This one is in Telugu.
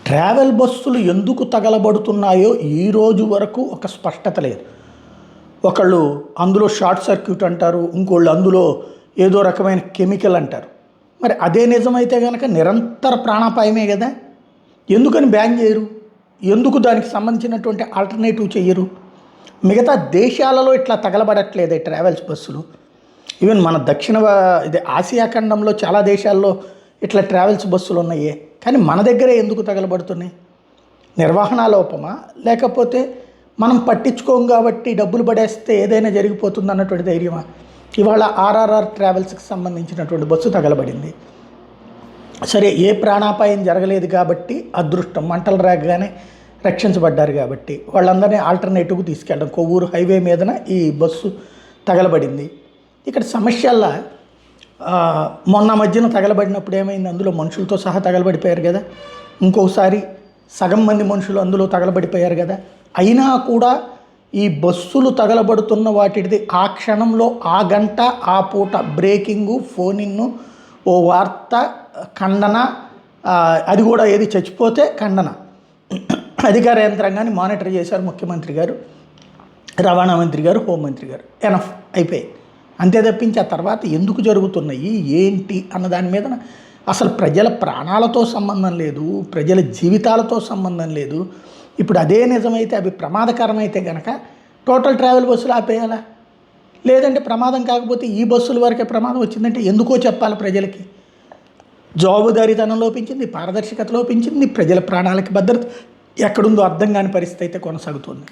ట్రావెల్ బస్సులు ఎందుకు తగలబడుతున్నాయో ఈ రోజు వరకు ఒక స్పష్టత లేదు. ఒకళ్ళు అందులో షార్ట్ సర్క్యూట్ అంటారు, ఇంకోళ్ళు అందులో ఏదో రకమైన కెమికల్ అంటారు. మరి అదే నిజమైతే కనుక నిరంతర ప్రాణాపాయమే కదా. ఎందుకని బ్యాన్ చేయరు? ఎందుకు దానికి సంబంధించినటువంటి ఆల్టర్నేటివ్ చెయ్యరు? మిగతా దేశాలలో ఇట్లా తగలబడట్లేదే ట్రావెల్స్ బస్సులు. ఈవెన్ మన ఇది ఆసియా ఖండంలో చాలా దేశాల్లో ఇట్లా ట్రావెల్స్ బస్సులు ఉన్నాయే, కానీ మన దగ్గరే ఎందుకు తగలబడుతున్నాయి? నిర్వహణ లోపమా, లేకపోతే మనం పట్టించుకోం కాబట్టి డబ్బులు పడేస్తే ఏదైనా జరిగిపోతుంది అన్నటువంటి ధైర్యమా? ఇవాళ ఆర్ఆర్ఆర్ ట్రావెల్స్కి సంబంధించినటువంటి బస్సు తగలబడింది. సరే, ఏ ప్రాణాపాయం జరగలేదు కాబట్టి అదృష్టం, మంటలు రాగానే రక్షించబడ్డారు కాబట్టి వాళ్ళందరినీ ఆల్టర్నేటివ్కి తీసుకెళ్ళడం. కొవ్వూరు హైవే మీదన ఈ బస్సు తగలబడింది. ఇక్కడ సమస్యల్లా మొన్న మధ్యన తగలబడినప్పుడు ఏమైంది? అందులో మనుషులతో సహా తగలబడిపోయారు కదా. ఇంకోసారి సగం మంది మనుషులు అందులో తగలబడిపోయారు కదా. అయినా కూడా ఈ బస్సులు తగలబడుతున్న వాటిది ఆ క్షణంలో ఆ గంట ఆ పూట బ్రేకింగు, ఫోనింగ్, ఓ వార్త, ఖండన, అది కూడా ఏది చచ్చిపోతే ఖండన. అధికార యంత్రాంగాన్ని మానిటర్ చేశారు ముఖ్యమంత్రి గారు, రవాణా మంత్రి గారు, హోంమంత్రి గారు. ఎనఫ్ అయిపోయాయి. అంతే తప్పించి ఆ తర్వాత ఎందుకు జరుగుతున్నాయి ఏంటి అన్న దాని మీద అసలు ప్రజల ప్రాణాలతో సంబంధం లేదు, ప్రజల జీవితాలతో సంబంధం లేదు. ఇప్పుడు అదే నిజమైతే, అవి ప్రమాదకరమైతే కనుక టోటల్ ట్రావెల్ బస్సులు ఆపేయాలా? లేదంటే ప్రమాదం కాకపోతే ఈ బస్సుల వరకే ప్రమాదం వచ్చిందంటే ఎందుకో చెప్పాలి ప్రజలకి. జవాబుదారీతనం లోపించింది, పారదర్శకత లోపించింది, ప్రజల ప్రాణాలకి భద్రత ఎక్కడుందో అర్థం కాని పరిస్థితి అయితే కొనసాగుతుంది.